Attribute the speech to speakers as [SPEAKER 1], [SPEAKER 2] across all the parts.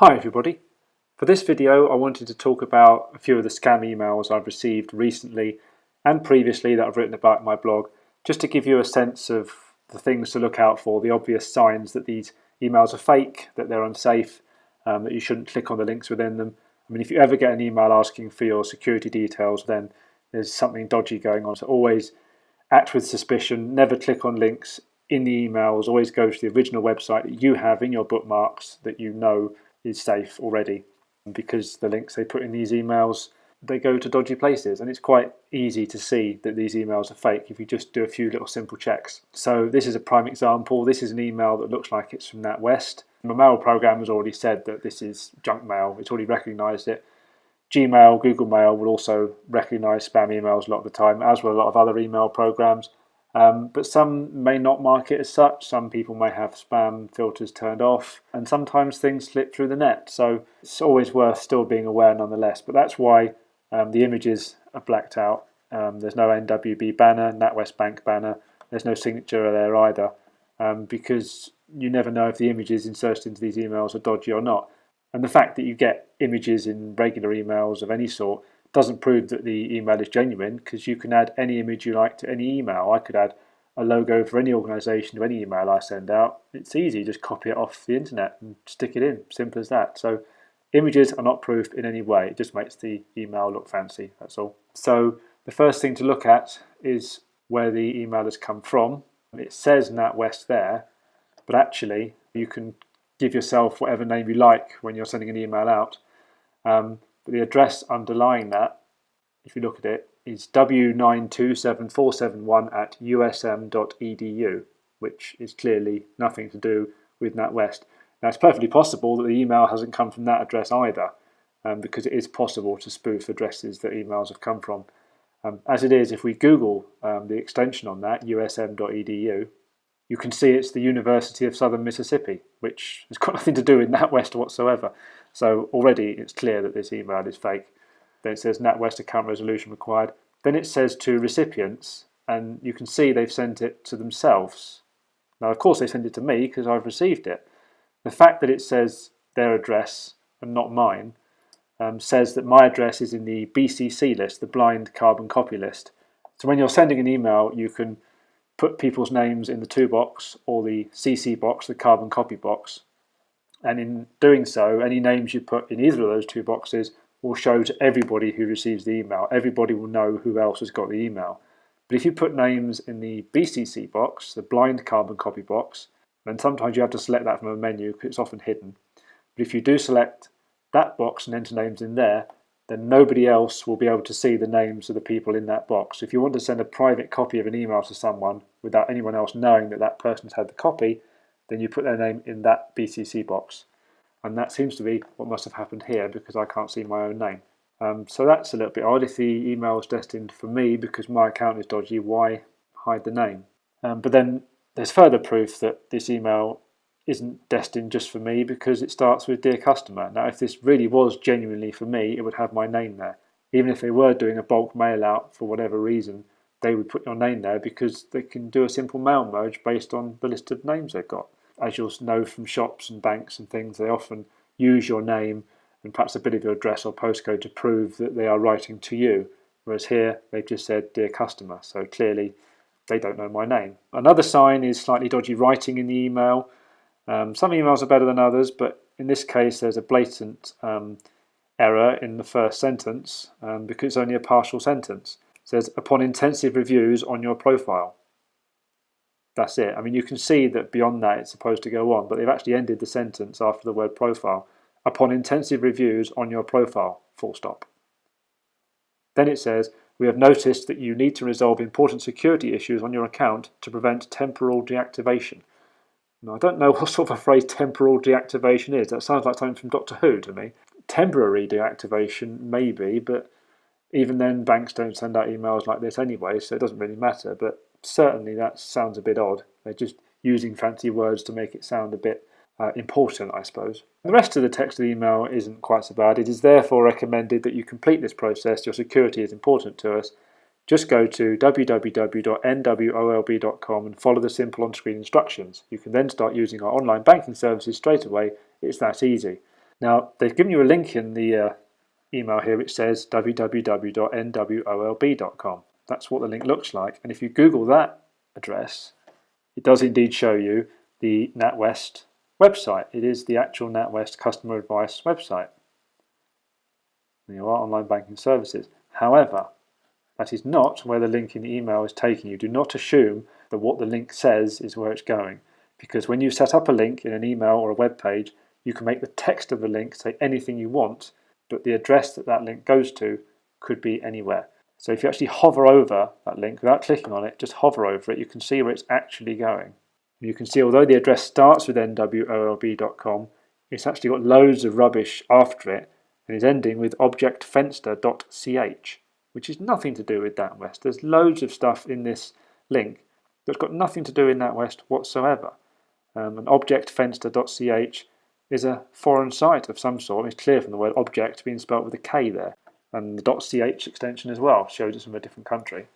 [SPEAKER 1] Hi everybody. For this video I wanted to talk about a few of the scam emails I've received recently and previously that I've written about in my blog, just to give you a sense of the things to look out for, the obvious signs that these emails are fake, that they're unsafe, that you shouldn't click on the links within them. I mean, if you ever get an email asking for your security details, then there's something dodgy going on. So always act with suspicion, never click on links in the emails, always go to the original website that you have in your bookmarks that you know is safe already, because the links they put in these emails, they go to dodgy places, and it's quite easy to see that these emails are fake if you just do a few little simple checks. So this is a prime example. This is an email that looks like it's from NatWest. My mail program has already said that this is junk mail. It's already recognized it. Gmail, Google Mail will also recognize spam emails a lot of the time, as will a lot of other email programs. But some may not mark it as such. Some people may have spam filters turned off, and sometimes things slip through the net. So it's always worth still being aware nonetheless. But that's why the images are blacked out. There's no NWB banner, NatWest Bank banner. There's no signature there either, because you never know if the images inserted into these emails are dodgy or not. And the fact that you get images in regular emails of any sort doesn't prove that the email is genuine, because you can add any image you like to any email. I could add a logo for any organisation to any email I send out. It's easy, just copy it off the internet and stick it in, simple as that. So images are not proof in any way, it just makes the email look fancy, that's all. So the first thing to look at is where the email has come from. It says NatWest there, but actually you can give yourself whatever name you like when you're sending an email out. But the address underlying that, if you look at it, is w927471@usm.edu, which is clearly nothing to do with NatWest. Now, it's perfectly possible that the email hasn't come from that address either, because it is possible to spoof addresses that emails have come from. As it is, if we Google the extension on that, usm.edu, you can see it's the University of Southern Mississippi, which has got nothing to do with NatWest whatsoever. So already it's clear that this email is fake. Then it says NatWest account resolution required. Then it says to recipients, and you can see they've sent it to themselves. Now, of course, they sent it to me because I've received it. The fact that it says their address and not mine says that my address is in the BCC list, the blind carbon copy list. So when you're sending an email, you can put people's names in the to box or the CC box, the carbon copy box. And in doing so, any names you put in either of those two boxes will show to everybody who receives the email. Everybody will know who else has got the email. But if you put names in the BCC box, the blind carbon copy box, then sometimes you have to select that from a menu because it's often hidden. But if you do select that box and enter names in there, then nobody else will be able to see the names of the people in that box. If you want to send a private copy of an email to someone without anyone else knowing that that person's had the copy, then you put their name in that BCC box. And that seems to be what must have happened here, because I can't see my own name. So that's a little bit odd. If the email is destined for me because my account is dodgy, why hide the name? But then there's further proof that this email isn't destined just for me, because it starts with Dear Customer. Now, if this really was genuinely for me, it would have my name there. Even if they were doing a bulk mail out for whatever reason, they would put your name there because they can do a simple mail merge based on the list of names they've got. As you'll know from shops and banks and things, they often use your name and perhaps a bit of your address or postcode to prove that they are writing to you. Whereas here, they've just said Dear Customer, so clearly they don't know my name. Another sign is slightly dodgy writing in the email. Some emails are better than others, but in this case there's a blatant error in the first sentence because it's only a partial sentence. It says, upon intensive reviews on your profile. That's it. I mean, you can see that beyond that it's supposed to go on, but they've actually ended the sentence after the word profile. Upon intensive reviews on your profile, full stop. Then it says, we have noticed that you need to resolve important security issues on your account to prevent temporal deactivation. Now, I don't know what sort of a phrase temporal deactivation is. That sounds like something from Doctor Who to me. Temporary deactivation, maybe, but even then banks don't send out emails like this anyway, so it doesn't really matter. But certainly that sounds a bit odd. They're just using fancy words to make it sound a bit important, I suppose. The rest of the text of the email isn't quite so bad. It is therefore recommended that you complete this process. Your security is important to us. Just go to www.nwolb.com and follow the simple on-screen instructions. You can then start using our online banking services straight away. It's that easy. Now, they've given you a link in the email here which says www.nwolb.com. That's what the link looks like. And if you Google that address, it does indeed show you the NatWest website. It is the actual NatWest customer advice website. There you are, online banking services. However, that is not where the link in the email is taking you. Do not assume that what the link says is where it's going, because when you set up a link in an email or a web page, you can make the text of the link say anything you want, but the address that that link goes to could be anywhere. So if you actually hover over that link without clicking on it, just hover over it, you can see where it's actually going. And you can see although the address starts with nwolb.com, it's actually got loads of rubbish after it and is ending with objectfenster.ch, which is nothing to do with NatWest. There's loads of stuff in this link that's got nothing to do with NatWest whatsoever. And objectfenster.ch is a foreign site of some sort. It's clear from the word object being spelt with a K there. And the .ch extension as well shows it's from a different country.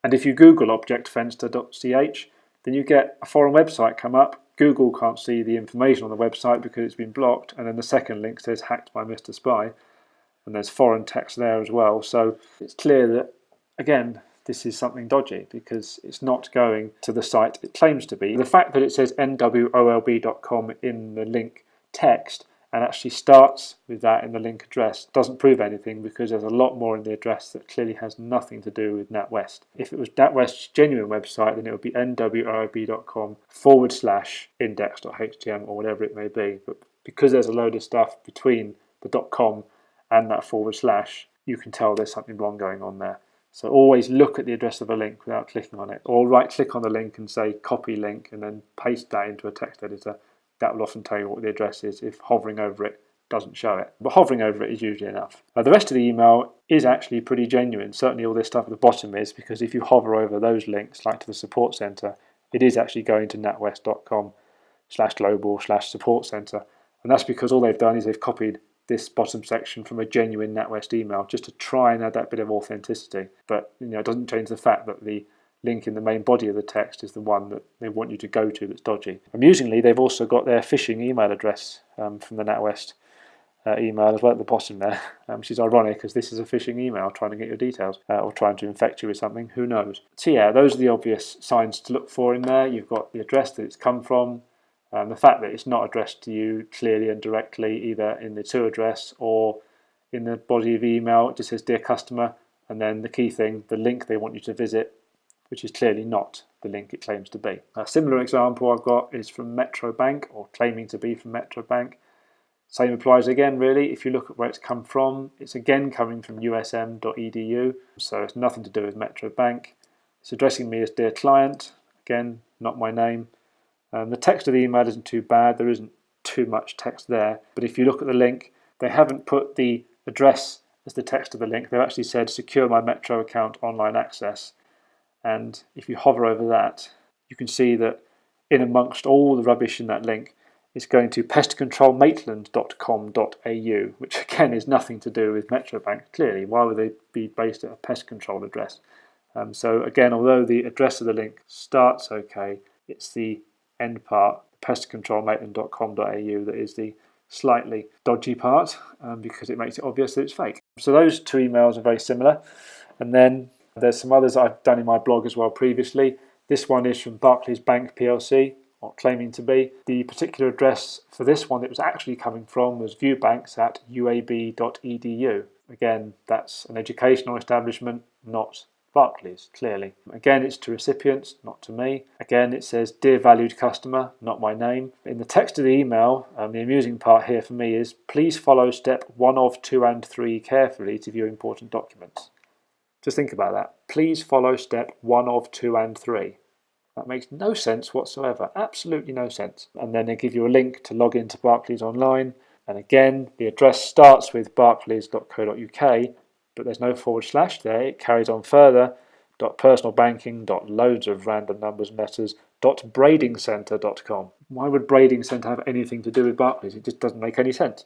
[SPEAKER 1] And if you Google objectfenster.ch, then you get a foreign website come up. Google can't see the information on the website because it's been blocked. And then the second link says hacked by Mr. Spy. And there's foreign text there as well. So it's clear that, again, this is something dodgy because it's not going to the site it claims to be. The fact that it says nwolb.com in the link text and actually starts with that in the link address doesn't prove anything, because there's a lot more in the address that clearly has nothing to do with NatWest. If it was NatWest's genuine website, then it would be nwolb.com/index.htm or whatever it may be. But because there's a load of stuff between the .com and that /, you can tell there's something wrong going on there. So always look at the address of a link without clicking on it, or right click on the link and say copy link and then paste that into a text editor. That will often tell you what the address is if hovering over it doesn't show it. But hovering over it is usually enough. The rest of the email is actually pretty genuine. Certainly all this stuff at the bottom is, because if you hover over those links, like to the support center, it is actually going to natwest.com/global/support center. And that's because all they've done is they've copied this bottom section from a genuine NatWest email just to try and add that bit of authenticity. But it doesn't change the fact that the link in the main body of the text is the one that they want you to go to that's dodgy. Amusingly, they've also got their phishing email address from the NatWest email as well at the bottom there, which is ironic because this is a phishing email trying to get your details or trying to infect you with something, who knows. So yeah, those are the obvious signs to look for in there. You've got the address that it's come from, the fact that it's not addressed to you clearly and directly, either in the to address or in the body of the email. It just says dear customer, and then the key thing, the link they want you to visit, which is clearly not the link it claims to be. A similar example I've got is from Metro Bank, or claiming to be from Metro Bank. Same applies again, really. If you look at where it's come from, it's again coming from usm.edu, so it's nothing to do with Metro Bank. It's addressing me as dear client, again, not my name. The text of the email isn't too bad, there isn't too much text there, but if you look at the link, they haven't put the address as the text of the link. They've actually said secure my Metro account online access. And if you hover over that, you can see that in amongst all the rubbish in that link, it's going to pestcontrolmaitland.com.au, which again is nothing to do with Metro Bank, clearly. Why would they be based at a pest control address? So again, although the address of the link starts okay, it's the end part, pestcontrolmaitland.com.au, that is the slightly dodgy part, because it makes it obvious that it's fake. So those two emails are very similar. And then there's some others I've done in my blog as well previously. This one is from Barclays Bank PLC, or claiming to be. The particular address for this one that was actually coming from was viewbanks@uab.edu. Again, that's an educational establishment, not Barclays, clearly. Again, it's to recipients, not to me. Again, it says, dear valued customer, not my name. In the text of the email, the amusing part here for me is, please follow step 1 of 2 and 3 carefully to view important documents. Just think about that. Please follow step 1 of 2 and 3. That makes no sense whatsoever. Absolutely no sense. And then they give you a link to log into Barclays Online. And again, the address starts with barclays.co.uk, but there's no / there. It carries on further. .personalbanking, .loads of random numbers and letters, .bradingcentre.com. Why would Brading Centre have anything to do with Barclays? It just doesn't make any sense.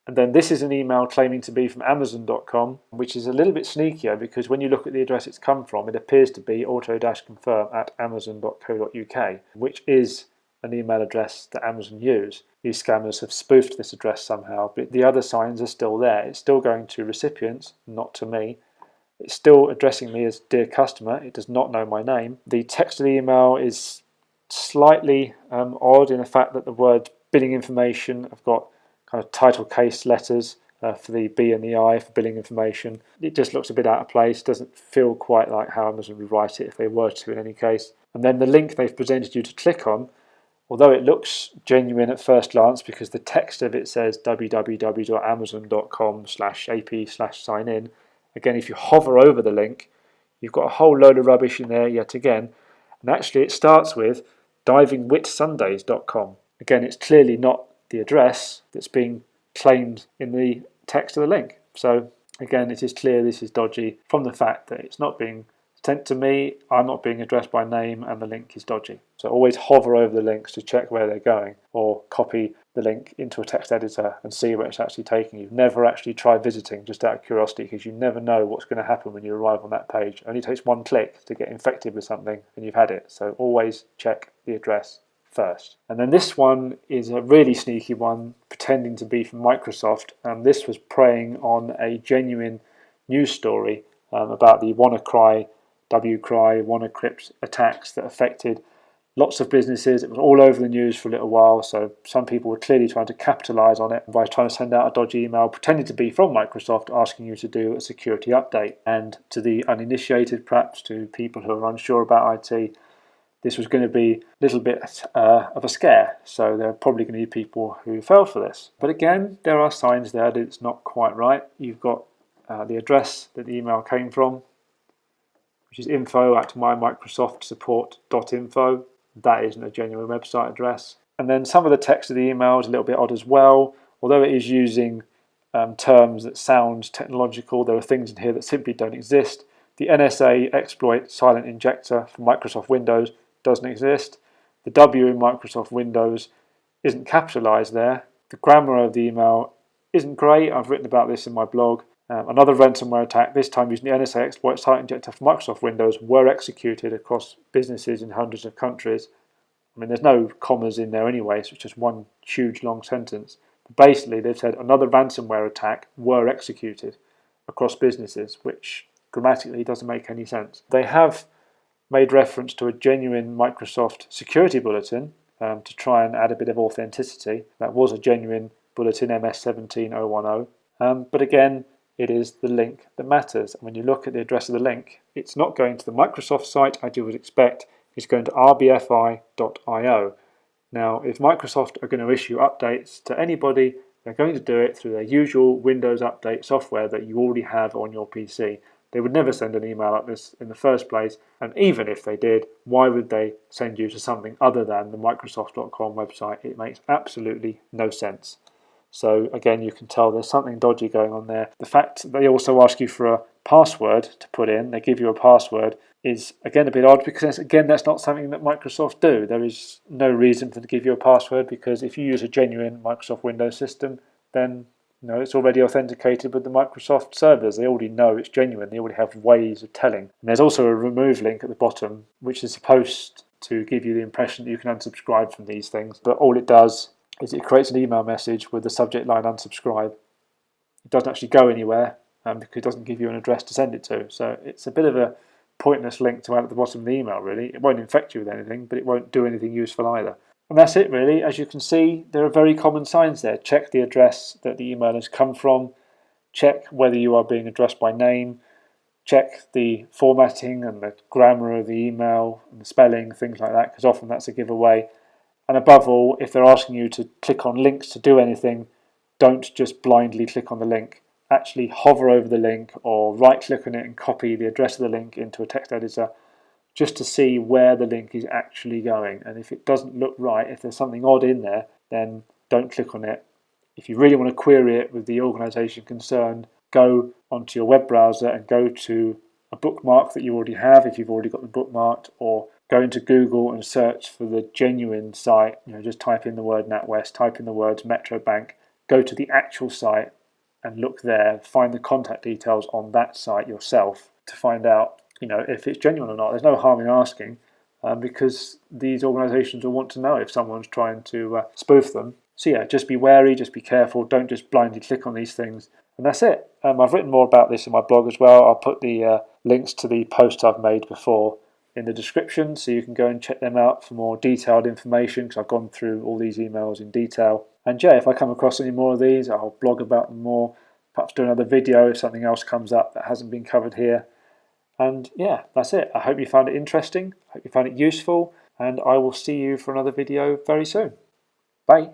[SPEAKER 1] And then this is an email claiming to be from Amazon.com, which is a little bit sneakier because when you look at the address it's come from, it appears to be auto-confirm at amazon.co.uk, which is an email address that Amazon use. These scammers have spoofed this address somehow, but the other signs are still there. It's still going to recipients, not to me. It's still addressing me as dear customer. It does not know my name. The text of the email is slightly odd in the fact that the word billing information, I've got kind of title case letters for the B and the I for billing information. It just looks a bit out of place, doesn't feel quite like how Amazon would write it if they were to in any case. And then the link they've presented you to click on, although it looks genuine at first glance because the text of it says www.amazon.com/ap/sign-in, again, if you hover over the link, you've got a whole load of rubbish in there yet again. And actually it starts with divingwitsundays.com. Again, it's clearly not the address that's being claimed in the text of the link. So again, it is clear this is dodgy from the fact that it's not being sent to me, I'm not being addressed by name, and the link is dodgy. So always hover over the links to check where they're going, or copy the link into a text editor and see where it's actually taking you. Never actually try visiting just out of curiosity, because you never know what's going to happen when you arrive on that page. It only takes one click to get infected with something and you've had it. So always check the address first. And then this one is a really sneaky one, pretending to be from Microsoft. This was preying on a genuine news story about the WannaCry, WCry, WannaCrypt attacks that affected lots of businesses. It was all over the news for a little while, so some people were clearly trying to capitalize on it by trying to send out a dodgy email pretending to be from Microsoft asking you to do a security update. And to the uninitiated, perhaps to people who are unsure about IT, this was going to be a little bit of a scare, so there are probably going to be people who fell for this. But again, there are signs there that it's not quite right. You've got the address that the email came from, which is info@mymicrosoftsupport.info. That isn't a genuine website address. And then some of the text of the email is a little bit odd as well. Although it is using terms that sound technological, there are things in here that simply don't exist. The NSA exploit silent injector for Microsoft Windows doesn't exist. The W in Microsoft Windows isn't capitalized there. The grammar of the email isn't great. I've written about this in my blog. Another ransomware attack, this time using the NSA exploit silent injector for Microsoft Windows, were executed across businesses in hundreds of countries. I mean, there's no commas in there anyway, so it's just one huge long sentence. But basically, they've said another ransomware attack were executed across businesses, which grammatically doesn't make any sense. They have made reference to a genuine Microsoft security bulletin to try and add a bit of authenticity. That was a genuine bulletin, MS17010. But again, it is the link that matters. And when you look at the address of the link, it's not going to the Microsoft site as you would expect. It's going to rbfi.io. Now, if Microsoft are going to issue updates to anybody, they're going to do it through their usual Windows Update software that you already have on your PC. They would never send an email like this in the first place, and even if they did, why would they send you to something other than the Microsoft.com website? It makes absolutely no sense. So again, you can tell there's something dodgy going on there. The fact that they also ask you for a password to put in, they give you a password, is again a bit odd, because again, that's not something that Microsoft do. There is no reason for them to give you a password, because if you use a genuine Microsoft Windows system, then it's already authenticated with the Microsoft servers. They already know it's genuine. They already have ways of telling. And there's also a remove link at the bottom, which is supposed to give you the impression that you can unsubscribe from these things. But all it does is it creates an email message with the subject line unsubscribe. It doesn't actually go anywhere because it doesn't give you an address to send it to. So it's a bit of a pointless link to add at the bottom of the email, really. It won't infect you with anything, but it won't do anything useful either. And that's it, really. As you can see, there are very common signs there. Check the address that the email has come from. Check whether you are being addressed by name. Check the formatting and the grammar of the email and the spelling, things like that, because often that's a giveaway. And above all, if they're asking you to click on links to do anything, don't just blindly click on the link. Actually hover over the link or right-click on it and copy the address of the link into a text editor, just to see where the link is actually going. And if it doesn't look right, if there's something odd in there, then don't click on it. If you really want to query it with the organization concerned, go onto your web browser and go to a bookmark that you already have, if you've already got them bookmarked, or go into Google and search for the genuine site. Just type in the word NatWest, type in the words Metro Bank, go to the actual site and look there, find the contact details on that site yourself to find out if it's genuine or not. There's no harm in asking. because these organisations will want to know if someone's trying to spoof them. So yeah, just be wary, just be careful, don't just blindly click on these things. And that's it. I've written more about this in my blog as well. I'll put the links to the posts I've made before in the description, so you can go and check them out for more detailed information, because I've gone through all these emails in detail. And yeah, if I come across any more of these, I'll blog about them more, perhaps do another video if something else comes up that hasn't been covered here. And yeah, that's it. I hope you found it interesting, I hope you found it useful, and I will see you for another video very soon. Bye.